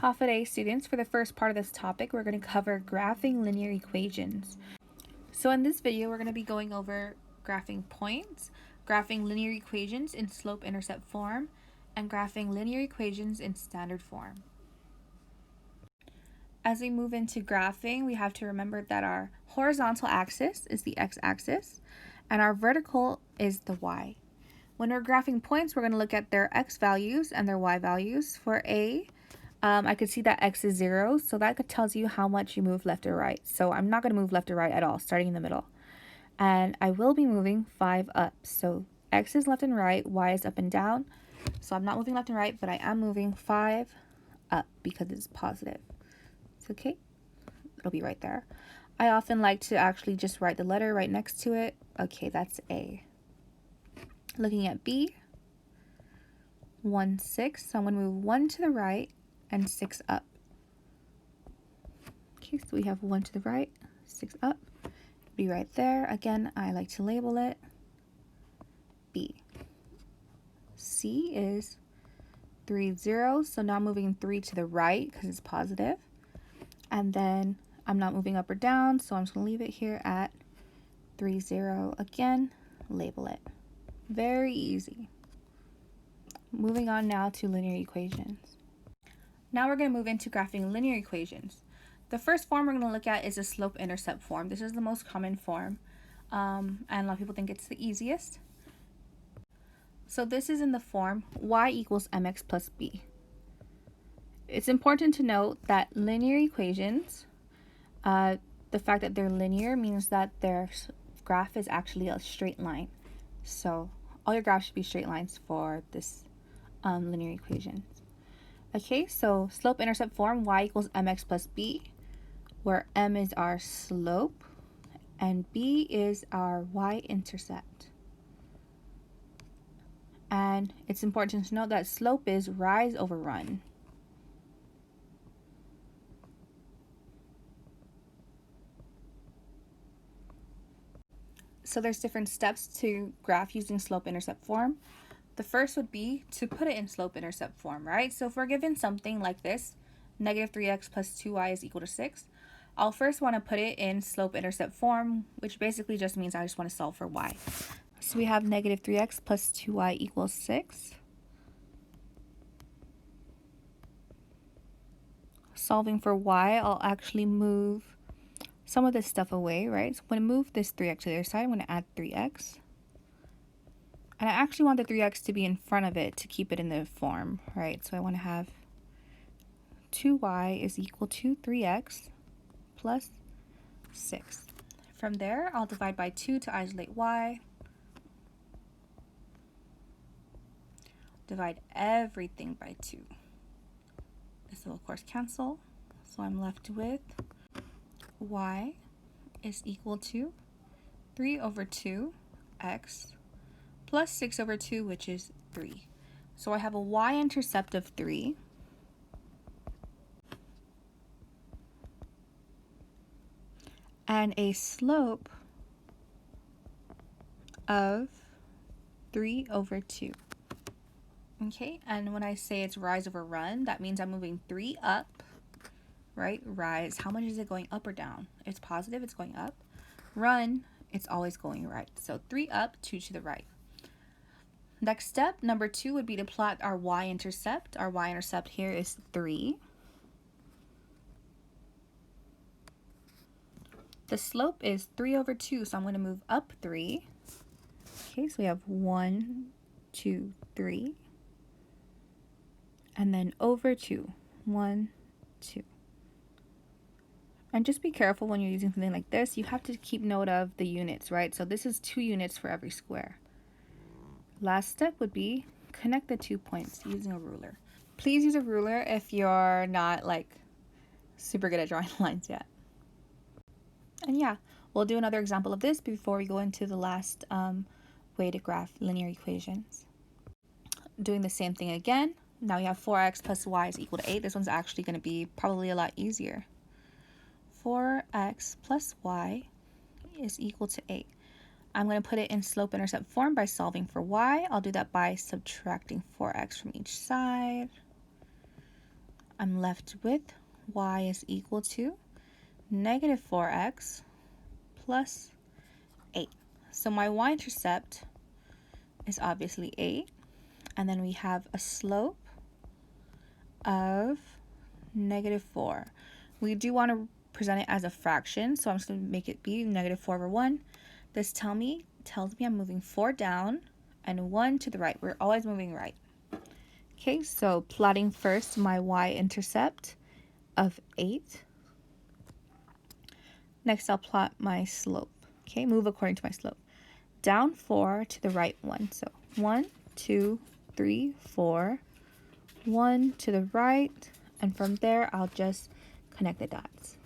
Half a day, students. For the first part of this topic, we're going to cover graphing linear equations. So in this video, we're going to be going over graphing points, graphing linear equations in slope-intercept form, and graphing linear equations in standard form. As we move into graphing, we have to remember that our horizontal axis is the x-axis, and our vertical is the y. When we're graphing points, we're going to look at their x values and their y values. For A, I could see that x is 0, so that tells you how much you move left or right. So I'm not going to move left or right at all, starting in the middle. And I will be moving 5 up. So x is left and right, y is up and down. So I'm not moving left and right, but I am moving 5 up because it's positive. It's okay. It'll be right there. I often like to actually just write the letter right next to it. Okay, that's A. Looking at B, 1, 6. So I'm going to move 1 to the right and 6 up. Okay, so we have 1 to the right, 6 up. Be right there. Again, I like to label it B. C is 3, 0. So now I'm moving 3 to the right because it's positive. And then I'm not moving up or down, so I'm just going to leave it here at 3, 0. Again, label it. Very easy. Moving on now to linear equations. Now we're going to move into graphing linear equations. The first form we're going to look at is a slope-intercept form. This is the most common form, and a lot of people think it's the easiest. So this is in the form y equals mx plus b. It's important to note that linear equations, the fact that they're linear means that their graph is actually a straight line. So all your graphs should be straight lines for this linear equation. Okay, so slope-intercept form, y equals mx plus b, where m is our slope and b is our y-intercept. And it's important to note that slope is rise over run. So there's different steps to graph using slope-intercept form. The first would be to put it in slope-intercept form, right? So if we're given something like this, negative 3x plus 2y is equal to 6, I'll first want to put it in slope-intercept form, which basically just means I just want to solve for y. So we have negative 3x plus 2y equals 6. Solving for y, I'll actually move some of this stuff away, right? So I'm going to move this 3x to the other side. I'm going to add 3x. And I actually want the 3x to be in front of it to keep it in the form, right? So I want to have 2y is equal to 3x plus 6. From there, I'll divide by 2 to isolate y. Divide everything by 2. This will, of course, cancel. So I'm left with y is equal to 3 over 2x plus 6 over 2, which is 3. So I have a y-intercept of 3. And a slope of 3 over 2. Okay, and when I say it's rise over run, that means I'm moving 3 up, right? Rise, how much is it going up or down? It's positive, it's going up. Run, it's always going right. So 3 up, 2 to the right. Next step, number 2, would be to plot our y-intercept. Our y-intercept here is 3. The slope is 3 over 2, so I'm going to move up 3. Okay, so we have 1, 2, 3. And then over 2. 1, 2. And just be careful when you're using something like this. You have to keep note of the units, right? So this is 2 units for every square. Last step would be connect the 2 points using a ruler. Please use a ruler if you're not like super good at drawing lines yet. And yeah, we'll do another example of this before we go into the last way to graph linear equations. Doing the same thing again. Now we have 4x plus y is equal to 8. This one's actually going to be probably a lot easier. 4x plus y is equal to 8. I'm going to put it in slope-intercept form by solving for y. I'll do that by subtracting 4x from each side. I'm left with y is equal to negative 4x plus 8. So my y-intercept is obviously 8. And then we have a slope of negative 4. We do want to present it as a fraction, so I'm just going to make it be negative 4 over 1. This tells me I'm moving 4 down and 1 to the right. We're always moving right. Okay, so plotting first my y-intercept of 8. Next, I'll plot my slope. Okay, move according to my slope. Down 4 to the right 1. So 1, 2, 3, 4. 1 to the right, and from there I'll just connect the dots.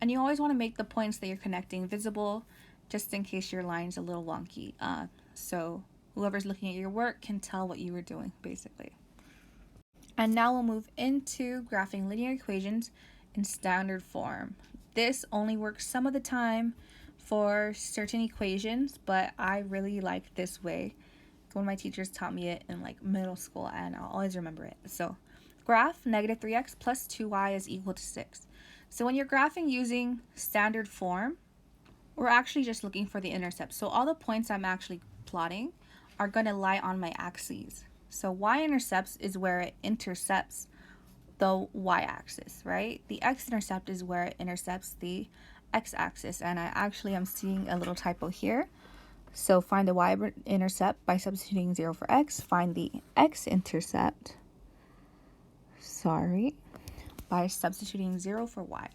And you always want to make the points that you're connecting visible, just in case your line's a little wonky, so whoever's looking at your work can tell what you were doing, basically. And now we'll move into graphing linear equations in standard form. This only works some of the time for certain equations, but I really like this way. One of my teachers taught me it in like middle school, and I'll always remember it. So graph negative 3x plus 2y is equal to 6. So when you're graphing using standard form, we're actually just looking for the intercept. So all the points I'm actually plotting are going to lie on my axes. So y-intercepts is where it intercepts the y-axis, right? The x-intercept is where it intercepts the x-axis, and I actually am seeing a little typo here. So find the y-intercept by substituting 0 for x. Find the x-intercept, by substituting 0 for y.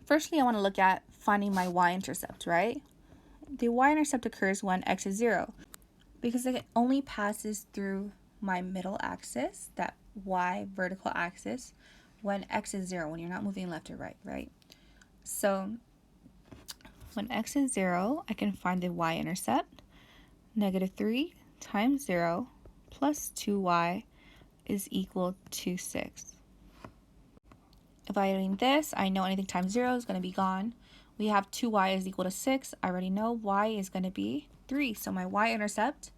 Firstly, I want to look at finding my y-intercept, right? The y-intercept occurs when x is 0, because it only passes through my middle axis, that y vertical axis, when x is 0, when you're not moving left or right, right? So when x is 0, I can find the y-intercept. Negative 3 times 0 plus 2y is equal to 6. Evaluating this, I know anything times 0 is going to be gone. We have 2y is equal to 6. I already know y is going to be 3. So my y-intercept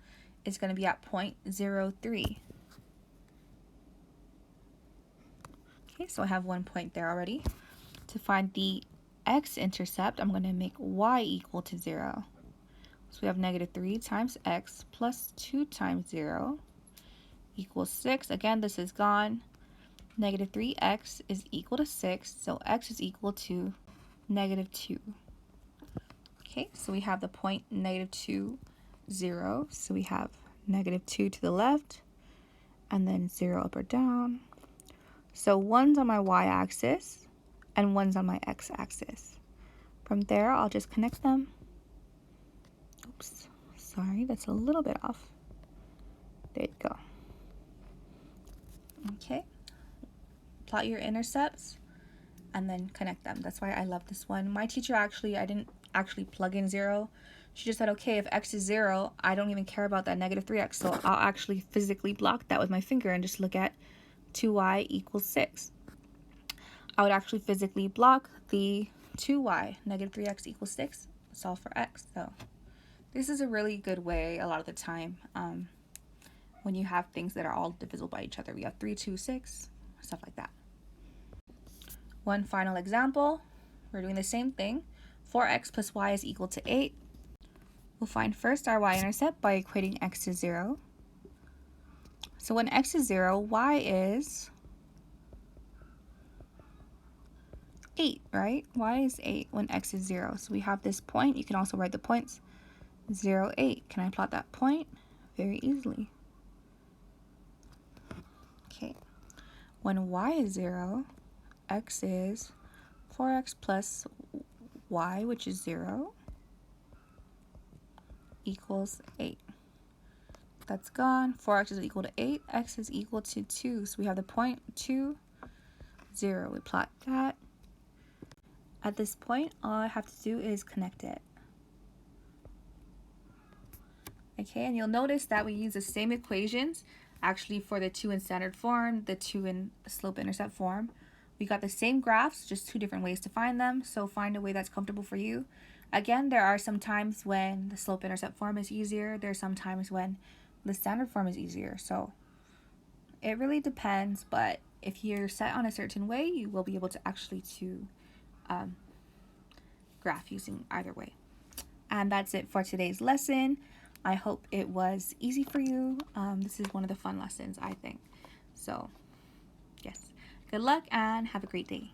is going to be at 0.03. Okay, so I have 1 point there already. To find the x-intercept, I'm going to make y equal to 0. So we have negative 3 times x plus 2 times 0 equals 6. Again, this is gone. Negative 3x is equal to 6, so x is equal to negative 2. Okay, so we have the point negative 2, 0. So we have negative 2 to the left, and then 0 up or down. So 1's on my y-axis, and 1's on my x-axis. From there, I'll just connect them. Oops, sorry, that's a little bit off. There you go. Okay, plot your intercepts and then connect them. That's why I love this one. My teacher I didn't actually plug in 0. She just said, okay, if x is 0, I don't even care about that negative 3x. So I'll actually physically block that with my finger and just look at 2y equals 6. I would actually physically block the 2y, negative 3x equals 6, solve for x. So this is a really good way a lot of the time when you have things that are all divisible by each other. We have 3, 2, 6, stuff like that. One final example, we're doing the same thing. 4x plus y is equal to 8. We'll find first our y-intercept by equating x to 0. So when x is 0, y is 8, right? Y is 8 when x is 0. So we have this point. You can also write the points 0, 8. Can I plot that point? Very easily. Okay. When y is 0, x is 4x plus y, which is 0, equals 8. That's gone. 4x is equal to 8. X is equal to 2. So we have the point 2, 0. We plot that. At this point, all I have to do is connect it. Okay, and you'll notice that we use the same equations actually for the 2 in standard form, the 2 in slope-intercept form. We got the same graphs, just 2 different ways to find them, so find a way that's comfortable for you. Again, there are some times when the slope-intercept form is easier. There are some times when the standard form is easier. So it really depends, but if you're set on a certain way, you will be able to actually graph using either way. And that's it for today's lesson. I hope it was easy for you. This is one of the fun lessons, I think. So yes, good luck and have a great day.